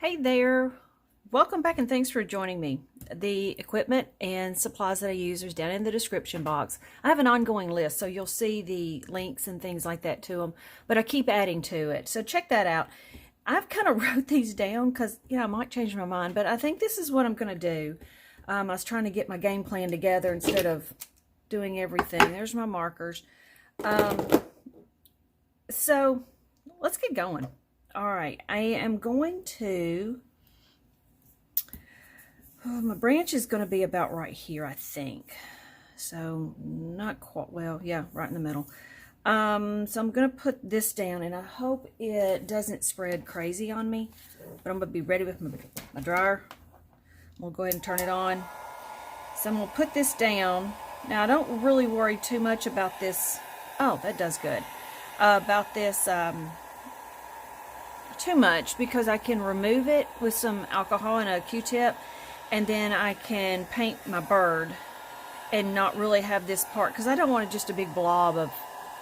Hey there, welcome back and thanks for joining me. The equipment and supplies that I use is down in the description box. I have an ongoing list, so you'll see the links and things like that to them, but I keep adding to it, so check that out. I've kind of wrote these down because, I might change my mind, but I think this is what I'm going to do. I was trying to get my game plan together instead of doing everything. There's my markers. So let's get going. All right, I am going to, my branch is going to be about right here, I think. So not quite, well, yeah, right in the middle. So I'm going to put this down, and I hope it doesn't spread crazy on me. But I'm going to be ready with my dryer. We'll go ahead and turn it on. So I'm going to put this down. Now, I don't really worry too much about this. Oh, that does good. About this, too much, because I can remove it with some alcohol and a Q-tip, and then I can paint my bird and not really have this part, because I don't want just a big blob of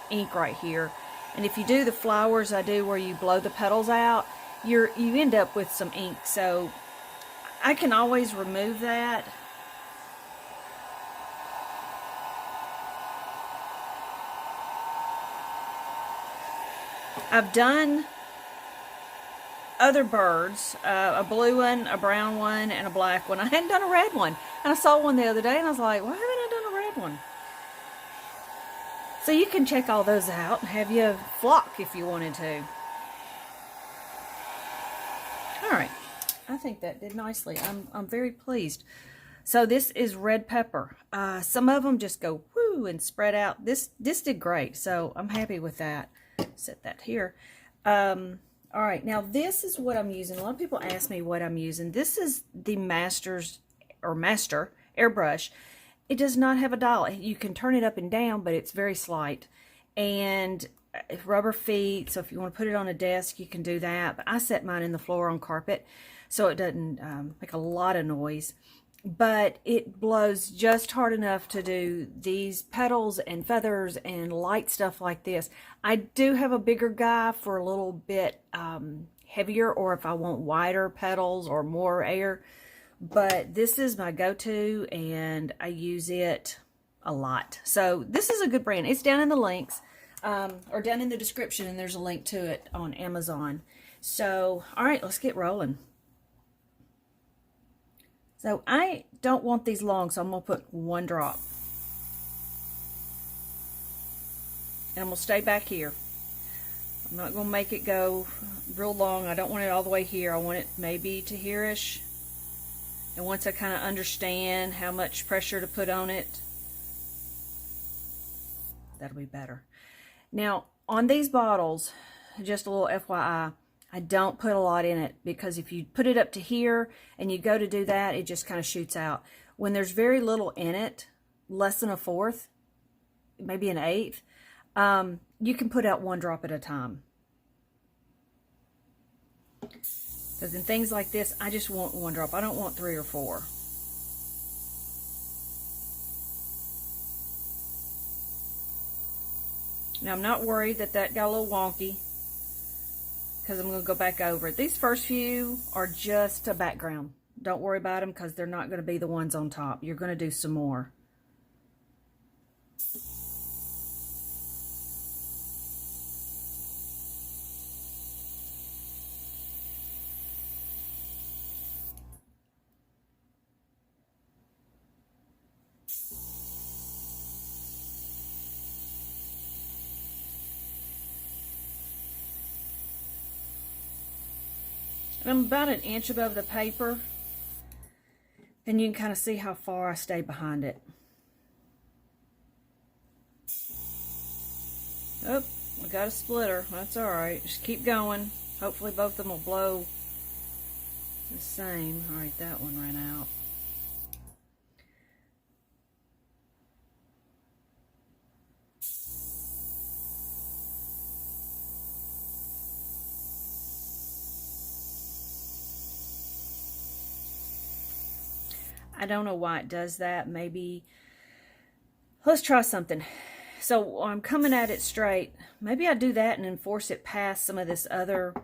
ink right here. And if you do the flowers I do where you blow the petals out, you end up with some ink, so I can always remove that. I've done other birds, a blue one, a brown one, and a black one. I hadn't done a red one, and I saw one the other day, and I was like, why haven't I done a red one? So you can check all those out and have you flock if you wanted to. All right, I think that did nicely. I'm very pleased. So this is red pepper. Some of them just go whoo and spread out. This did great, so I'm happy with that. Set that here. All right, now this is what I'm using. A lot of people ask me what I'm using. This is the Master airbrush. It does not have a dial. You can turn it up and down, but it's very slight. And rubber feet, so if you want to put it on a desk, you can do that. But I set mine in the floor on carpet, so it doesn't make a lot of noise. But it blows just hard enough to do these petals and feathers and light stuff like this. I do have a bigger guy for a little bit heavier, or if I want wider petals or more air. But this is my go-to, and I use it a lot. So this is a good brand. It's down in the links, or down in the description, and there's a link to it on Amazon. So, all right, let's get rolling. So I don't want these long, so I'm going to put one drop. And I'm going to stay back here. I'm not going to make it go real long. I don't want it all the way here. I want it maybe to here-ish. And once I kind of understand how much pressure to put on it, that'll be better. Now, on these bottles, just a little FYI, I don't put a lot in it, because if you put it up to here and you go to do that, it just kind of shoots out. When there's very little in it, less than a fourth, maybe an eighth, you can put out one drop at a time. Because in things like this, I just want one drop. I don't want 3 or 4. Now, I'm not worried that got a little wonky, because I'm going to go back over it. These first few are just a background. Don't worry about them, because they're not going to be the ones on top. You're going to do some more. And I'm about an inch above the paper, and you can kind of see how far I stay behind it. Oh, we got a splitter. That's all right. Just keep going. Hopefully both of them will blow the same. All right, that one ran out. I don't know why it does that. Maybe, let's try something. So I'm coming at it straight. Maybe I do that and then force it past some of this other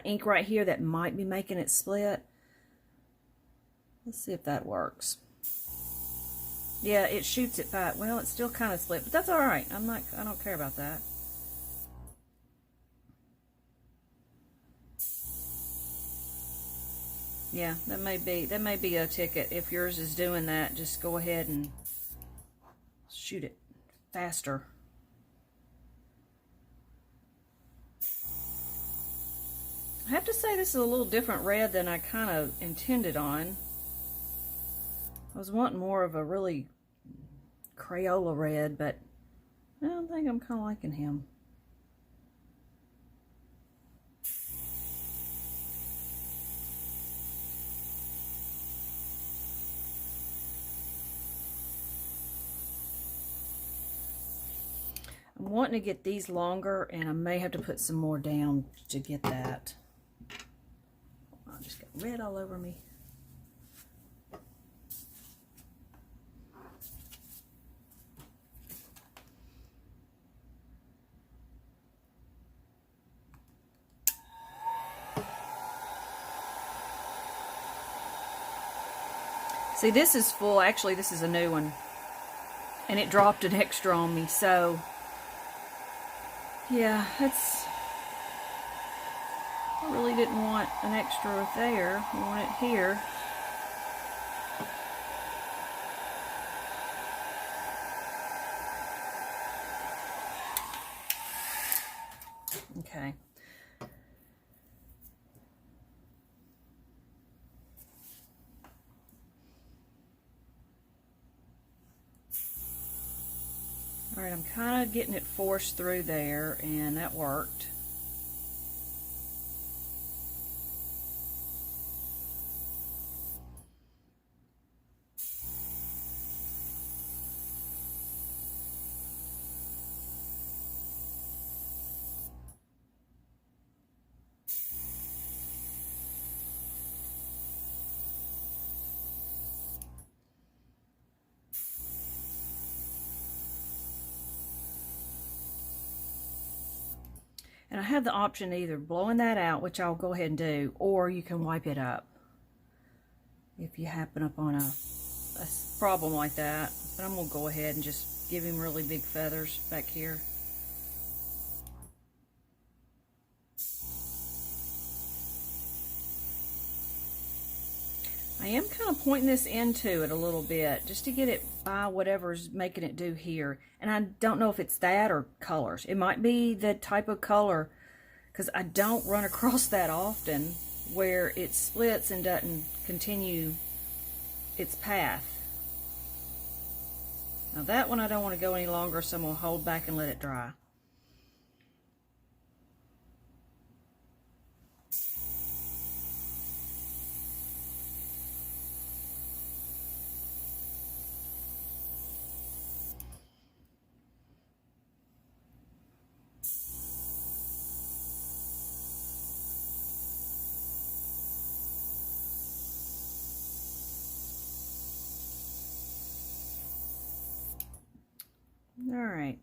ink right here that might be making it split. Let's see if that works. Yeah, it shoots it back. Well, it's still kind of split, but that's all right. I don't care about that. Yeah, that may be a ticket. If yours is doing that, just go ahead and shoot it faster. I have to say this is a little different red than I kind of intended on. I was wanting more of a really Crayola red, but I don't think I'm kind of liking him. I'm wanting to get these longer, and I may have to put some more down to get that. I just got red all over me. See, this is full. Actually, this is a new one. And it dropped an extra on me, so yeah, I really didn't want an extra there. I want it here. Okay. All right, I'm kind of getting it forced through there, and that worked. And I have the option of either blowing that out, which I'll go ahead and do, or you can wipe it up if you happen upon a problem like that. But I'm going to go ahead and just give him really big feathers back here. I am kind of pointing this into it a little bit just to get it by whatever's making it do here. And I don't know if it's that or colors. It might be the type of color, because I don't run across that often where it splits and doesn't continue its path. Now that one I don't want to go any longer, so I'm going to hold back and let it dry. Alright,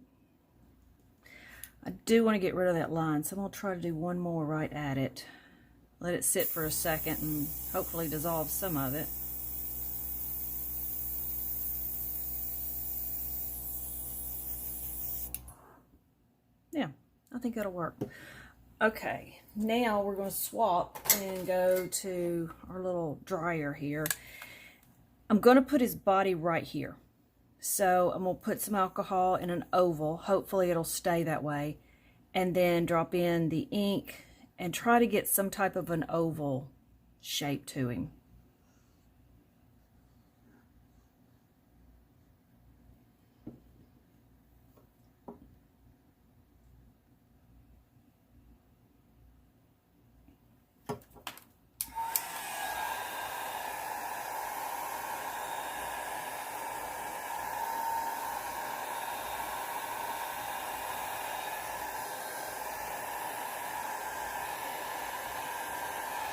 I do want to get rid of that line, so I'm going to try to do one more right at it. Let it sit for a second and hopefully dissolve some of it. Yeah, I think that'll work. Okay, now we're going to swap and go to our little dryer here. I'm going to put his body right here. So I'm going to put some alcohol in an oval. Hopefully it'll stay that way. And then drop in the ink and try to get some type of an oval shape to him.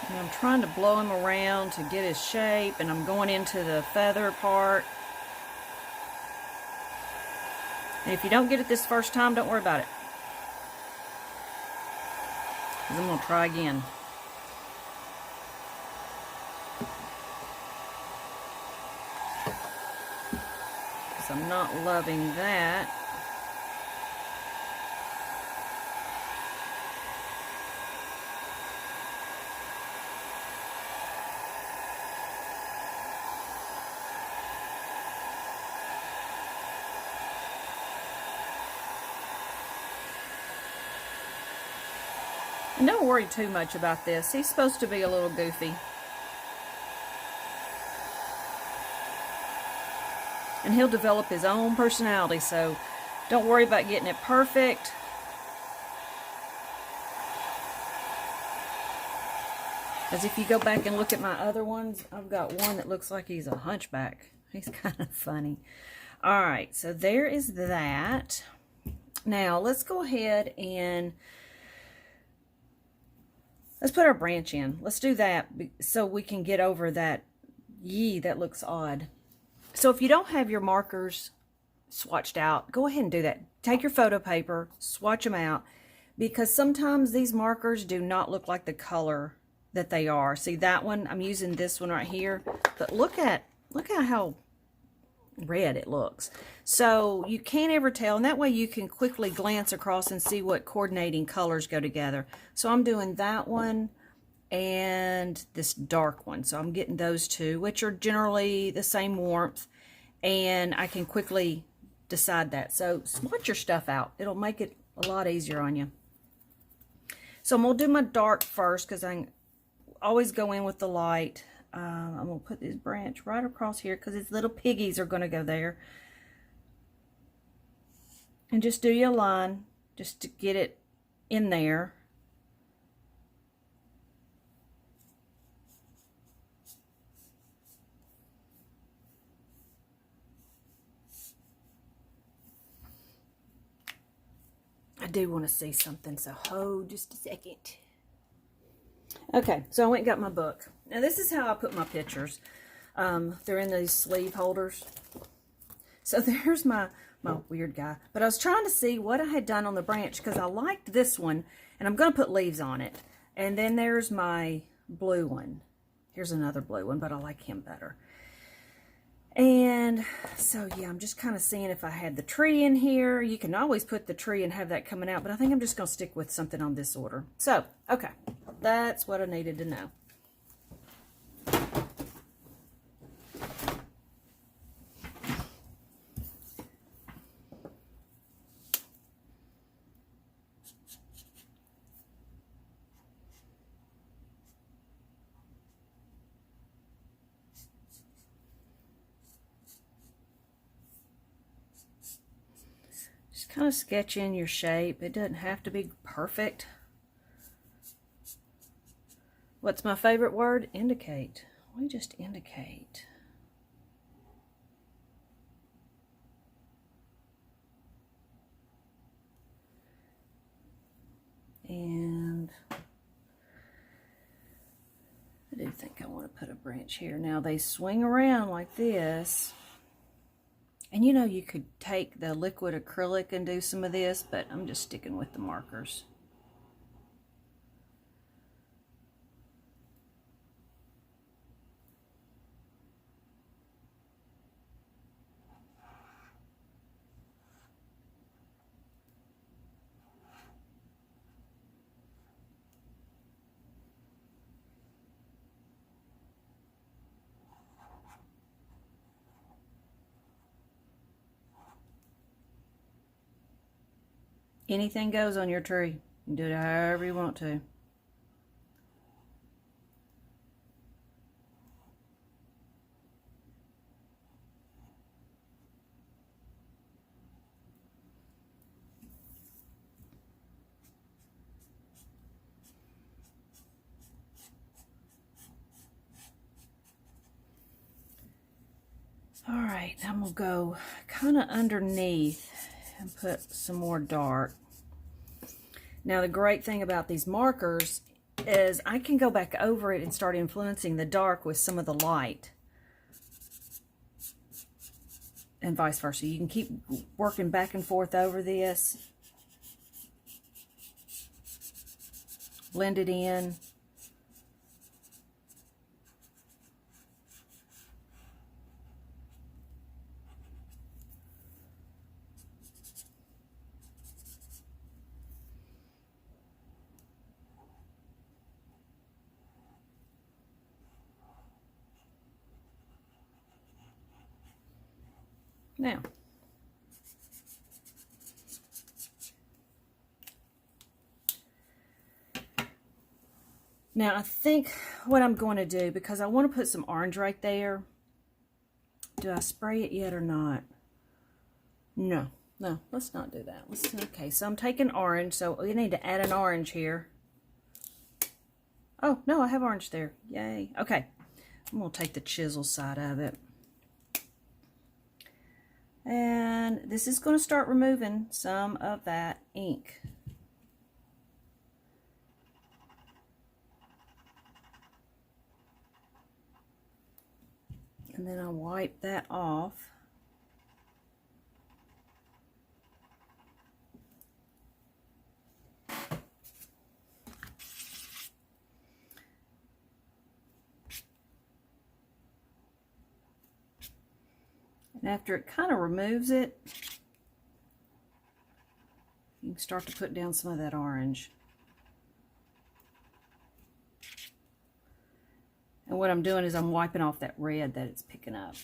And I'm trying to blow him around to get his shape, and I'm going into the feather part. And if you don't get it this first time, don't worry about it. because I'm going to try again. Because I'm not loving that. And don't worry too much about this. He's supposed to be a little goofy. And he'll develop his own personality, so don't worry about getting it perfect. As if you go back and look at my other ones, I've got one that looks like he's a hunchback. He's kind of funny. All right, so there is that. Now, let's go ahead and let's put our branch in. Let's do that so we can get over that, that looks odd. So if you don't have your markers swatched out, go ahead and do that. Take your photo paper, swatch them out, because sometimes these markers do not look like the color that they are. See that one? I'm using this one right here, but look at how red it looks. So you can't ever tell, and that way you can quickly glance across and see what coordinating colors go together. So I'm doing that one and this dark one. So I'm getting those two, which are generally the same warmth, and I can quickly decide that. So swatch your stuff out. It'll make it a lot easier on you. So I'm going to do my dark first because I always go in with the light. I'm going to put this branch right across here because its little piggies are going to go there. And just do your line just to get it in there. I do want to see something, so hold just a second. Okay, so I went and got my book. Now this is how I put my pictures. They're in these sleeve holders. So there's my weird guy. But I was trying to see what I had done on the branch because I liked this one, and I'm going to put leaves on it. And then there's my blue one. Here's another blue one, but I like him better. And so, yeah, I'm just kind of seeing if I had the tree in here. You can always put the tree and have that coming out, but I think I'm just going to stick with something on this order. So, okay, that's what I needed to know. Kind of sketch in your shape. It doesn't have to be perfect. What's my favorite word? Indicate. We just indicate. And I do think I want to put a branch here. Now they swing around like this. And you know, you could take the liquid acrylic and do some of this, but I'm just sticking with the markers. Anything goes on your tree. You can do it however you want to. All right, I'm gonna go kind of underneath and put some more dark. Now the great thing about these markers is I can go back over it and start influencing the dark with some of the light. And vice versa. You can keep working back and forth over this. blend it in. Now I think what I'm going to do, because I want to put some orange right there. Do I spray it yet or not? No, let's not do that. Okay, so I'm taking orange, so we need to add an orange here. Oh, no, I have orange there. Yay. Okay, I'm going to take the chisel side of it. And this is going to start removing some of that ink. And then I'll wipe that off. And after it kind of removes it, you can start to put down some of that orange. And what I'm doing is I'm wiping off that red that it's picking up.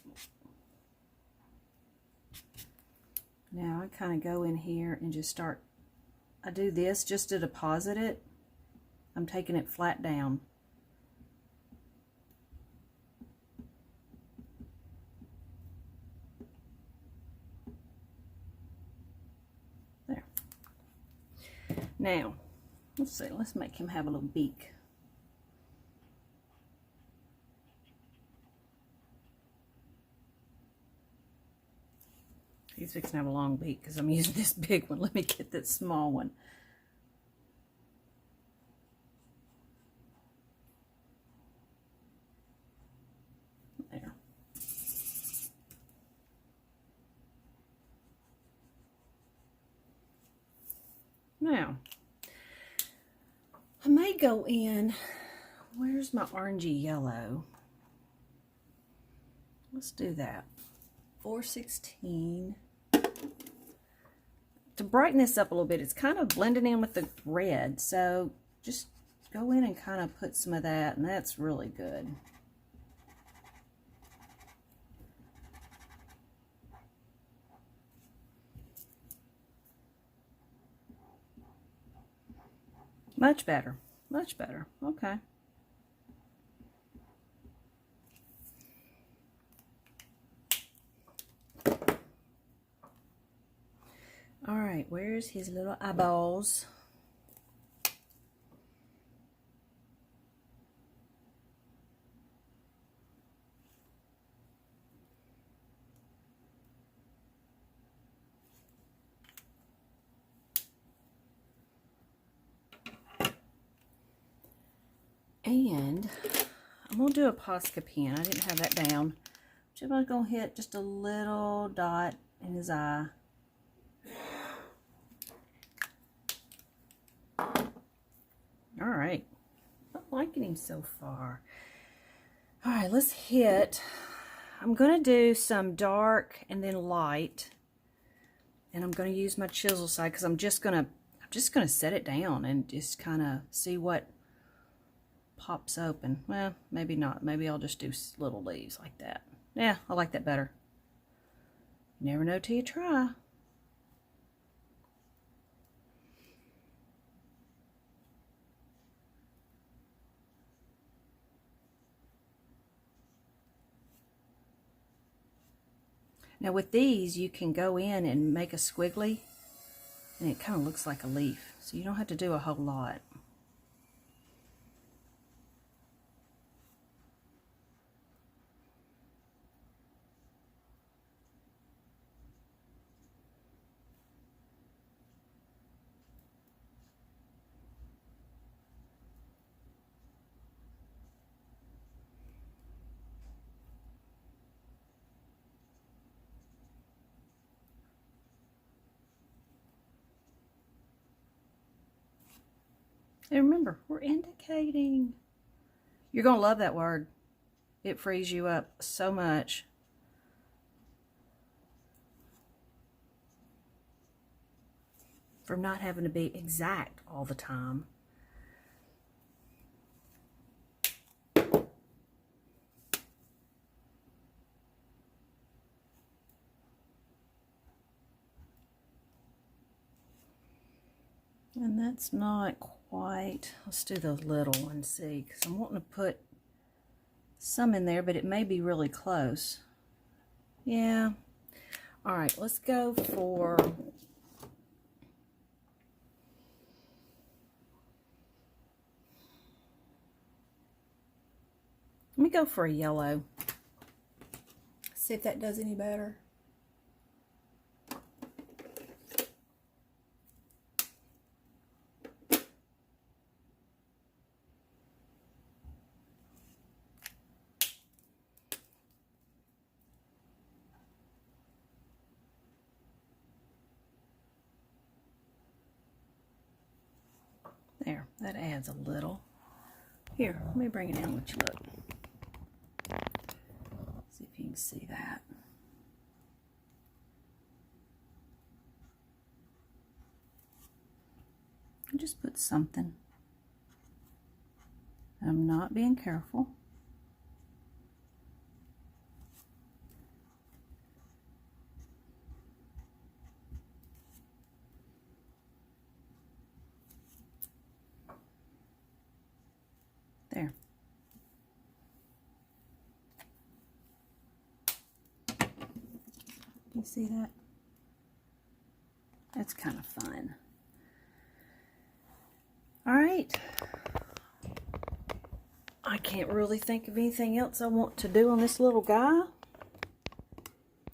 Now I kind of go in here and just start, I do this just to deposit it. I'm taking it flat down. There. Now, let's see, let's make him have a little beak. He's fixing to have a long beak because I'm using this big one. Let me get this small one. There. Now, I may go in, where's my orangey yellow? Let's do that. 416. To brighten this up a little bit, it's kind of blending in with the red, so just go in and kind of put some of that, and that's really good. Much better, much better. Okay. All right, where's his little eyeballs? And I'm going to do a Posca pen. I didn't have that down. I'm just going to hit just a little dot in his eye. All right. I'm liking him so far. All right, let's hit. I'm going to do some dark and then light. And I'm going to use my chisel side because I'm just going to set it down and just kind of see what pops open. Well, maybe not. Maybe I'll just do little leaves like that. Yeah, I like that better. You never know till you try. Now with these, you can go in and make a squiggly, and it kind of looks like a leaf. So you don't have to do a whole lot. And remember, we're indicating. You're going to love that word. It frees you up so much. From not having to be exact all the time. And that's not quite, let's do the little one, see, because I'm wanting to put some in there, but it may be really close. Yeah. All right, let's go for, let me go for a yellow. See if that does any better. There, that adds a little. Here, let me bring it in and let you look. See if you can see that. Just put something. I'm not being careful. There. You see that? That's kind of fun. All right. I can't really think of anything else I want to do on this little guy.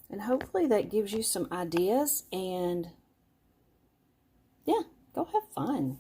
And hopefully that gives you some ideas, and yeah, go have fun.